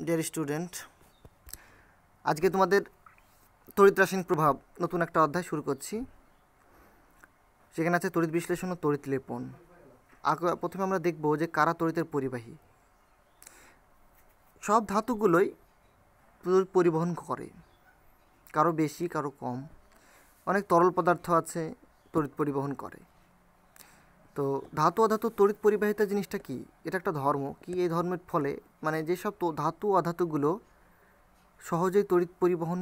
Dear student, আজকে তোমাদের তড়িৎ রাসায়নিক প্রভাব নতুন একটা অধ্যায় শুরু করছি। সেখানে আছে তড়িৎ বিশ্লেষণ ও তড়িৎ লেপন। প্রথমে আমরা দেখব যে কারা তড়িতের পরিবাহী। সব ধাতুগুলোই তড়িৎ পরিবহন করে, কারো বেশি কারো কম। অনেক তরল পদার্থ আছে তড়িৎ পরিবহন করে। তো ধাতু অধাতু তড়িৎ পরিবাহিতা জিনিসটা কি? এটা একটা ধর্ম। কি এই ধর্মের ফলে মানে যেসব ধাতু অধাতুগুলো সহজেই তড়িৎ পরিবহন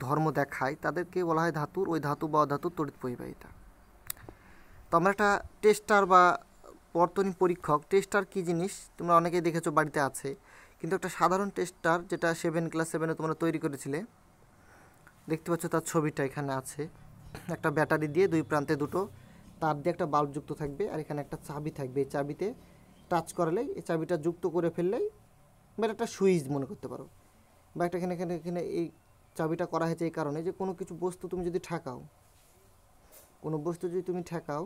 ধর্ম দেখায় তাদেরকে বলা হয় ধাতুর, ওই ধাতু বা অধাতুর তড়িৎ পরিবাহিতা। তো আমরা একটা টেস্টার বা বর্তনী পরীক্ষক, টেস্টার কী জিনিস তোমরা অনেকেই দেখেছো, বাড়িতে আছে। কিন্তু একটা সাধারণ টেস্টার যেটা ক্লাস 7 তোমরা তৈরি করেছিলে, দেখতে পাচ্ছ তার ছবিটা এখানে আছে। একটা ব্যাটারি দিয়ে দুই প্রান্তে দুটো তার দিয়ে একটা বাল্ব যুক্ত থাকবে, আর এখানে একটা চাবি থাকবে। এই চাবিতে টাচ করালেই, এই চাবিটা যুক্ত করে ফেললেই, বা একটা সুইচ মনে করতে পারো, বা একটা এখানে এখানে এখানে এই চাবিটা করা হয়েছে এই কারণে যে কোনো কিছু বস্তু তুমি যদি ঠেকাও, কোনো বস্তু যদি তুমি ঠেকাও,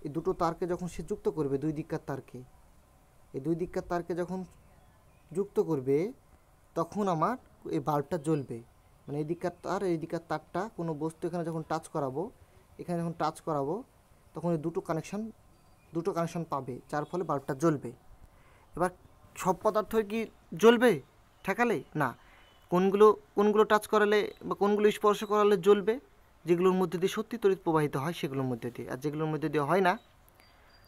এই দুটো তারকে যখন সে যুক্ত করবে, দুই দিককার তারকে, এই দুই দিককার তারকে যখন যুক্ত করবে তখন আমার এই বাল্বটা জ্বলবে। মানে এই দিককার তার এই দিককার তারটা কোনো বস্তু এখানে যখন টাচ করাবো, এখানে যখন টাচ করাবো তখন এই দুটো কানেকশন পাবে, যার ফলে বাল্বটা জ্বলবে। এবার সব পদার্থই কি জ্বলবে ঠেকালে? না। কোনগুলো টাচ করালে বা কোনগুলো স্পর্শ করালে জ্বলবে? যেগুলোর মধ্যে দিয়ে সত্যি তড়িৎ প্রবাহিত হয় সেগুলোর মধ্যে দিয়ে। আর যেগুলোর মধ্যে দিয়ে হয় না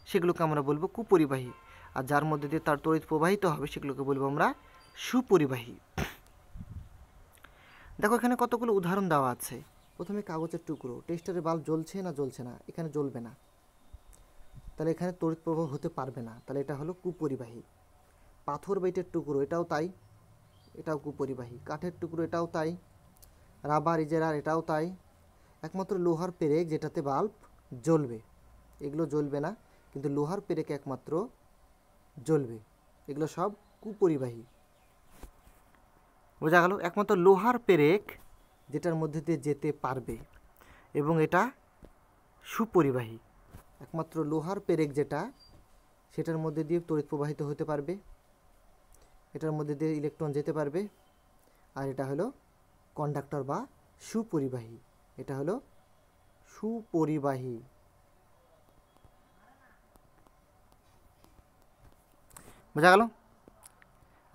সেগুলোকে আমরা বলবো কুপরিবাহী। আর যার মধ্যে দিয়ে তার তড়িৎ প্রবাহিত হবে সেগুলোকে বলবো আমরা সুপরিবাহী। দেখো এখানে কতগুলো উদাহরণ দেওয়া আছে। প্রথমে কাগজের টুকরো, টেস্টারের বাল্ব জ্বলছে না জ্বলছে না, এখানে জ্বলবে না, তাহলে এখানে তড়িৎ প্রবাহ হতে পারবে না, তাহলে এটা হলো কুপরিবাহী। পাথর বেইটের টুকরো, এটাও তাই, এটাও কুপরিবাহী। কাঠের টুকরো, এটাও তাই। রাবার ইজেরার, এটাও তাই। একমাত্র লোহার পেরেক যেটাতে বাল্ব জ্বলবে, এগুলো জ্বলবে না, কিন্তু লোহার পেরেক একমাত্র জ্বলবে। এগুলো সব কুপরিবাহী। বোঝা গেল? একমাত্র লোহার পেরেক যেটার মধ্যে দিয়ে যেতে পারবে এবং এটা সুপরিবাহী। একমাত্র লোহার পেরেক যেটা, সেটার মধ্যে দিয়ে তড়িৎ প্রবাহিত হতে পারবে, এটার মধ্যে দিয়ে ইলেকট্রন যেতে পারবে, আর এটা হলো কন্ডাক্টর বা সুপরিবাহী। এটা হলো সুপরিবাহী। বোঝা গেল?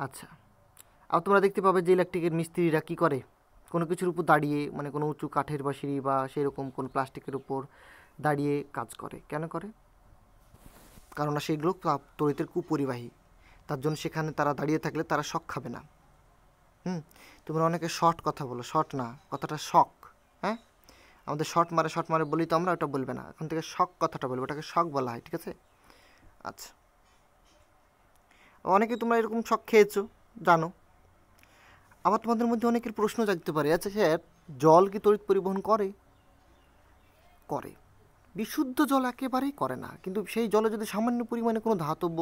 আচ্ছা, আর তোমরা দেখতে পাবে যে ইলেকট্রিকের মিস্ত্রিরা কী করে, কোনো কিছুর উপর দাঁড়িয়ে, মানে কোনো উঁচু কাঠের বা সিঁড়ি বা সেরকম কোনো প্লাস্টিকের উপর দাঁড়িয়ে কাজ করে। কেন করে? কারণ সেগুলো তড়িতের কুপরিবাহী, তার জন্য সেখানে তারা দাঁড়িয়ে থাকলে তারা শক খাবে না। তোমরা অনেকে শর্ট কথা বলো, শর্ট না, কথাটা শক। হ্যাঁ, আমাদের শর্ট মারে বলি তো আমরা, ওটা বলবে না, এখন থেকে শক কথাটা বলবো, ওটাকে শক বলা হয়, ঠিক আছে? আচ্ছা, অনেকে তোমরা এরকম শক খেয়েছো, জানো। আবার তোমাদের মধ্যে অনেকের প্রশ্ন জাগতে পারে, আচ্ছা স্যার, জল কি তড়িৎ পরিবহন করে? করে। বিশুদ্ধ জল একেবারেই করে না, কিন্তু সেই জলে যদি সামান্য পরিমাণে কোনো ধাতব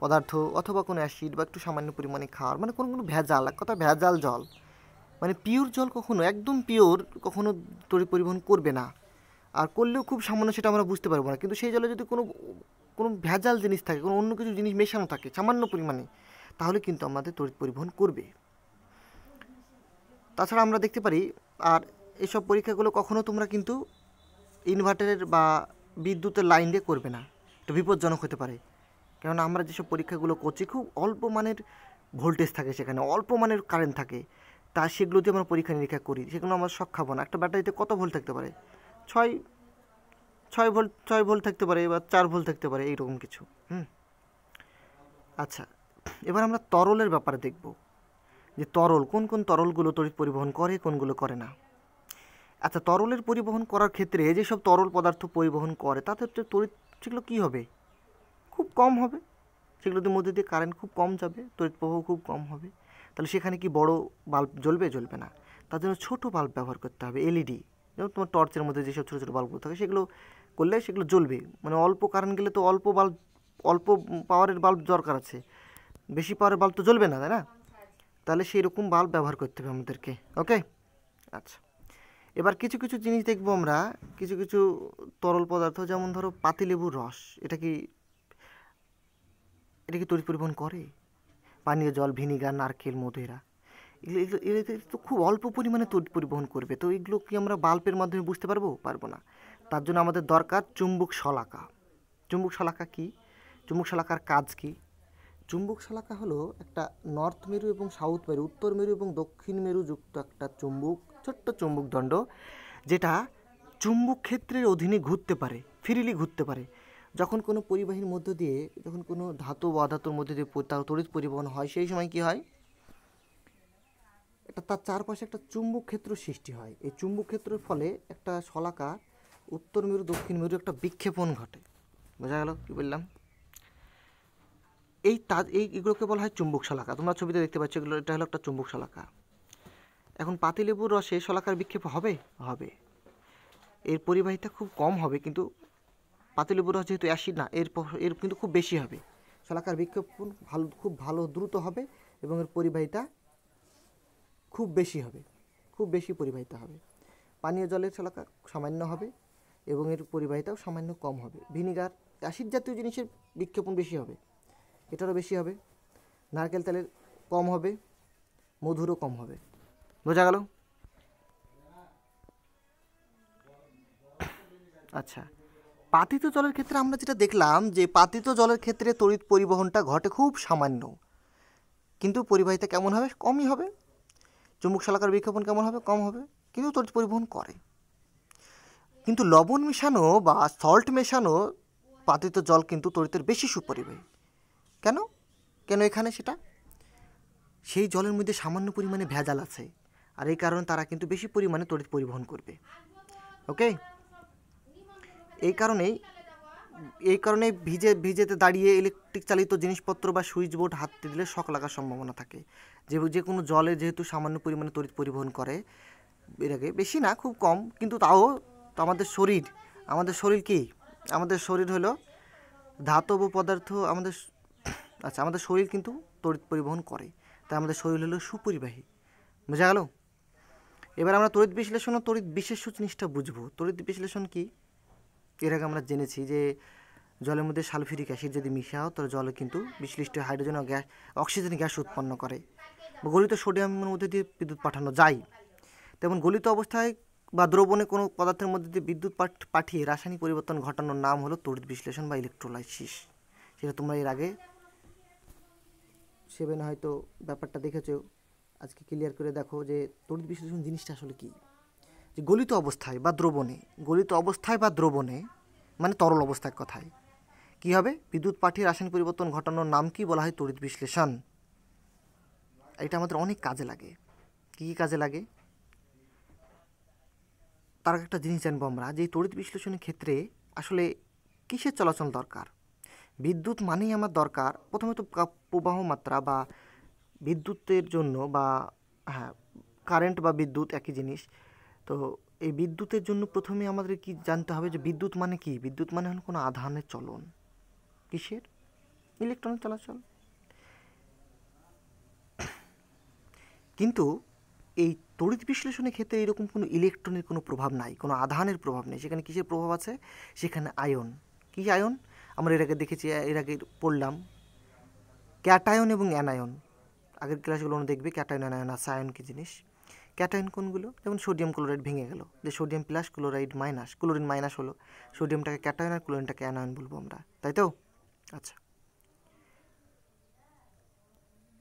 পদার্থ অথবা কোনো অ্যাসিড বা একটু সামান্য পরিমাণে খাওয়ার, মানে কোনো ভেজাল, এক কথা ভেজাল জল, মানে পিওর জল কখনো, একদম পিওর কখনো তড়িৎ পরিবহন করবে না। আর করলেও খুব সামান্য, সেটা আমরা বুঝতে পারবো না। কিন্তু সেই জলে যদি কোনো ভেজাল জিনিস থাকে, কোনো অন্য কিছু জিনিস মেশানো থাকে সামান্য পরিমাণে, তাহলে কিন্তু আমাদের তড়িৎ পরিবহন করবে। তাছাড়া আমরা দেখতে পারি, আর এসব পরীক্ষাগুলো কখনো তোমরা কিন্তু ইনভার্টারের বা বিদ্যুতের লাইন দিয়ে করবে না, এটা বিপজ্জনক হতে পারে। কেননা আমরা যেসব পরীক্ষাগুলো করছি খুব অল্প মানের ভোল্টেজ থাকে, সেখানে অল্প মানের কারেন্ট থাকে, তা সেগুলো দিয়ে আমরা পরীক্ষা নিরীক্ষা করি, সেগুলো আমরা শক খাবো না। একটা ব্যাটারিতে কত ভোল্ট থাকতে পারে? ছয় ভোল্ট থাকতে পারে, বা 4 ভোল্ট থাকতে পারে, এইরকম কিছু। আচ্ছা, এবার আমরা তরলের ব্যাপারে দেখব যে তরল, কোন কোন তরলগুলো তড়িৎ পরিবহন করে, কোনগুলো করে না। আচ্ছা, তরলের পরিবহন করার ক্ষেত্রে যেসব তরল পদার্থ পরিবহন করে তাতে তড়িৎ, সেগুলো কী হবে? খুব কম হবে। সেগুলোর মধ্যে দিয়ে কারেন্ট খুব কম যাবে, তড়িৎ প্রবাহ খুব কম হবে। তাহলে সেখানে কি বড় বাল্ব জ্বলবে না। তার জন্য ছোটো বাল্ব ব্যবহার করতে হবে, এলইডি। যেমন তোমার টর্চের মধ্যে যেসব ছোটো ছোটো বাল্বগুলো থাকে, সেগুলো করলে সেগুলো জ্বলবে। মানে অল্প কারেন্ট গেলে তো অল্প পাওয়ারের বাল্ব দরকার আছে, বেশি পাওয়ারের বাল্ব তো জ্বলবে না, তাই না? তাহলে সেই রকম বাল্ব ব্যবহার করতে হবে আমাদেরকে। ওকে, আচ্ছা, এবার কিছু কিছু জিনিস দেখবো আমরা, কিছু কিছু তরল পদার্থ, যেমন ধরো পাতিলেবুর রস, এটা কি তড়িৎ পরিবহন করে? পানীয় জল, ভিনিগার, নারকেল, মধু, এরা এতে তো খুব অল্প পরিমাণে তড়িৎ পরিবহন করবে। তো এগুলো কি আমরা বাল্বের মাধ্যমে বুঝতে পারবো না। তার জন্য আমাদের দরকার চুম্বক শলাকা। চুম্বক শলাকা কি? চুম্বক শলাকার কাজ কি? চুম্বক শলাকা হলো একটা নর্থ মেরু এবং সাউথ মেরু, উত্তর মেরু এবং দক্ষিণ মেরু যুক্ত একটা ছোট্ট চুম্বক দণ্ড, যেটা চুম্বক ক্ষেত্রের অধীনে ঘুরতে পারে, ফ্রিলি ঘুরতে পারে। যখন কোনো পরিবাহীর মধ্য দিয়ে, যখন কোনো ধাতু বা অধাতুর মধ্যে দিয়ে তড়িৎ পরিবহন হয়, সেই সময় কি হয়, তার চারপাশে একটা চুম্বক ক্ষেত্র সৃষ্টি হয়। এই চুম্বক ক্ষেত্রের ফলে একটা শলাকা উত্তর মেরু দক্ষিণ মেরু একটা বিক্ষেপণ ঘটে। বোঝা গেল কি বললাম? এইগুলোকে বলা হয় চুম্বক শলাকা। তোমরা ছবিতে দেখতে পাচ্ছ, এটা হলো একটা চুম্বক শলাকা। এখন পাতিলেবুর রসে শলাকার বিক্ষেপ হবে? এর পরিবাহিতা খুব কম হবে, কিন্তু পাতিলেবুর রস যেহেতু অ্যাসিড না, এর কিন্তু খুব বেশি হবে। শলাকার বিক্ষেপণ খুব ভালো দ্রুত হবে এবং এর পরিবাহিতা খুব বেশি পরিবাহিতা হবে। পানীয় জলের শলাকা সামান্য হবে এবং এর পরিবাহিতাও সামান্য কম হবে। ভিনিগার, অ্যাসিড জাতীয় জিনিসের বিক্ষেপণ বেশি হবে, এটারও বেশি হবে। নারকেল তেলের কম হবে, মধুরও কম হবে। বোঝা গেল? আচ্ছা, পাতিত জলের ক্ষেত্রে আমরা যেটা দেখলাম যে পাতিত জলের ক্ষেত্রে তড়িৎ পরিবহনটা ঘটে খুব সামান্য, কিন্তু পরিবাহিতা কেমন হবে? কমই হবে। চুম্বক শলাকার বিক্ষেপণ কেমন হবে? কম হবে, কিন্তু তড়িৎ পরিবহন করে। কিন্তু লবণ মেশানো বা সল্ট মেশানো পাতিত জল কিন্তু তড়িতের বেশি সুপরিবাহী। কেন এখানে সেটা, সেই জলের মধ্যে সামান্য পরিমাণে ভেজাল আছে, আর এই কারণে তারা কিন্তু বেশি পরিমাণে তড়িৎ পরিবহন করবে। ওকে, এই কারণেই ভিজেতে দাঁড়িয়ে ইলেকট্রিক চালিত জিনিসপত্র বা সুইচ বোর্ড হাতে দিলে শক লাগার সম্ভাবনা থাকে। যে কোনো জলে যেহেতু সামান্য পরিমাণে তড়িৎ পরিবহন করে, এর আগে বেশি না, খুব কম, কিন্তু তাও তো আমাদের শরীর কি? আমাদের শরীর হলো ধাতব পদার্থ। আমাদের শরীর কিন্তু তড়িৎ পরিবহন করে, তাই আমাদের শরীর হলো সুপরিবাহী। বোঝা গেল? এবার আমরা তড়িৎ বিশ্লেষণ ও তড়িৎ বিশেষ্য জিনিসটা বুঝবো। তড়িৎ বিশ্লেষণ কি? এর আগে আমরা জেনেছি যে জলের মধ্যে সালফিউরিক অ্যাসিড যদি মিশাও, তাহলে জলে কিন্তু বিশ্লিষ্ট হাইড্রোজেন ও অক্সিজেন গ্যাস উৎপন্ন করে। গলিত সোডিয়ামের মধ্যে দিয়ে বিদ্যুৎ পাঠানো যায়। তেমন গলিত অবস্থায় বা দ্রবণে কোনো পদার্থের মধ্যে দিয়ে বিদ্যুৎ পাঠিয়ে রাসায়নিক পরিবর্তন ঘটানোর নাম হলো তড়িৎ বিশ্লেষণ বা ইলেকট্রোলাইসিস। সেটা তোমরা এর আগে 7 হয়তো ব্যাপারটা দেখেছো। আজকে ক্লিয়ার করে দেখো যে তড়িৎ বিশ্লেষণ জিনিসটা আসলে কী। যে গলিত অবস্থায় বা দ্রবণে মানে তরল অবস্থার কথায় কী হবে, বিদ্যুৎ পাঠিয়ে রাসায়নিক পরিবর্তন ঘটানোর নাম কি বলা হয়? তড়িৎ বিশ্লেষণ। এটা আমাদের অনেক কাজে লাগে। কী কাজে লাগে তার একটা জিনিস জানবো আমরা, যে তড়িৎ বিশ্লেষণের ক্ষেত্রে আসলে কিসের চলাচল দরকার। বিদ্যুৎ মানেই আমার দরকার প্রথমে তো প্রবাহ মাত্রা বা বিদ্যুতের জন্য, বা কারেন্ট বা বিদ্যুৎ একই জিনিস। তো এই বিদ্যুতের জন্য প্রথমে আমাদের কি জানতে হবে যে বিদ্যুৎ মানে কি? বিদ্যুৎ মানে হলো কোনো আধানের চলন। কিসের? ইলেকট্রনের চলাচল। কিন্তু এই তড়িৎ বিশ্লেষণের ক্ষেত্রে এরকম কোনো ইলেকট্রনের কোনো প্রভাব নাই, কোনো আধানের প্রভাব নেই। সেখানে কিসের প্রভাব আছে? সেখানে আয়ন। কী আয়ন? আমরা এর আগে পড়লাম ক্যাটায়ন এবং অ্যানায়ন। আগের ক্লাসগুলো দেখবে ক্যাটায়ন অ্যানায়ন আছে। আয়ন কী জিনিস? ক্যাটায়ন কোনগুলো? যেমন সোডিয়াম ক্লোরাইড ভেঙে গেল, যে sodium plus chloride minus, chlorine minus হলো, সোডিয়ামটাকে ক্যাটায়ন আর ক্লোরিনটাকে অ্যানায়ন বলবো আমরা, তাই তো? আচ্ছা,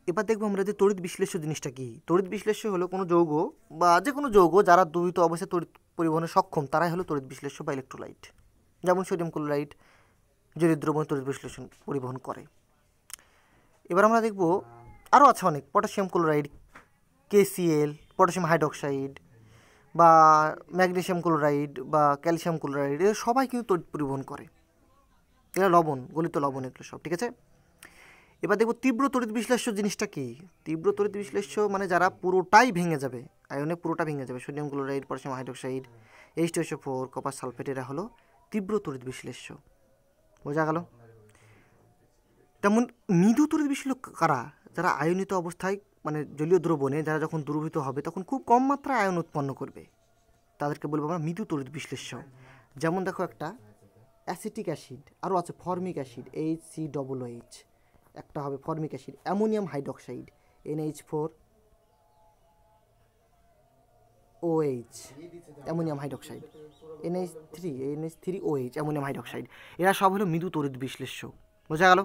এবার দেখবো আমরা যে তড়িৎ বিশ্লেষ্য জিনিসটা কি। তড়িৎ বিশ্লেষ্য হলো কোনো যৌগ বা যে কোনো যৌগ যারা দ্রবীভূত অবস্থায় তড়িৎ পরিবহনে সক্ষম, তারাই হলো তড়িৎ বিশ্লেষ্য বা ইলেকট্রোলাইট। যেমন সোডিয়াম ক্লোরাইড যদি দ্রবণে তড়িৎ বিশ্লেষণ পরিবহন করে। এবার আমরা দেখব আরও আছে অনেক, potassium chloride, KCl, potassium hydroxide বা ম্যাগনেসিয়াম ক্লোরাইড বা ক্যালসিয়াম ক্লোরাইড, এরা সবাই কিন্তু তড়িৎ পরিবহন করে। এরা লবণ, গলিত লবণ, এগুলো সব ঠিক আছে। এবার দেখব তীব্র তড়িৎ বিশ্লেষ্য জিনিসটা কি। তীব্র তড়িৎ বিশ্লেষ্য মানে যারা পুরোটাই ভেঙে যাবে, আয়নে পুরোটা ভেঙে যাবে। Sodium chloride, potassium hydroxide, H2SO4, copper sulphate, এরা হলো তীব্র তড়িৎ বিশ্লেষ্য। বোঝা গেল? তেমন মৃদু তড়িৎ বিশ্লেষ্য কারা? যারা আয়নিত অবস্থায় মানে জলীয় দ্রবণে যারা যখন দ্রবীভূত হবে তখন খুব কম মাত্রায় আয়ন উৎপন্ন করবে, তাদেরকে বলবো আমরা মৃদু তড়িৎ বিশ্লেষ্য। যেমন দেখো একটা অ্যাসিটিক অ্যাসিড, আরও আছে ফর্মিক অ্যাসিড, HCOOH, একটা হবে formic acid ammonium hydroxide NH4 OH ammonium hydroxide NH3 OH ammonium hydroxide, এরা সব হলো মৃদু তড়িৎ বিশ্লেষ্য। বোঝা গেল?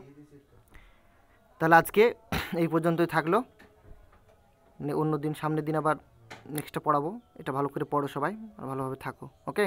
তাহলে আজকে এই পর্যন্তই থাকলো, অন্য দিন সামনের দিন আবার নেক্সটটা পড়াবো। এটা ভালো করে পড়ো সবাই আর ভালোভাবে থাকো। ওকে।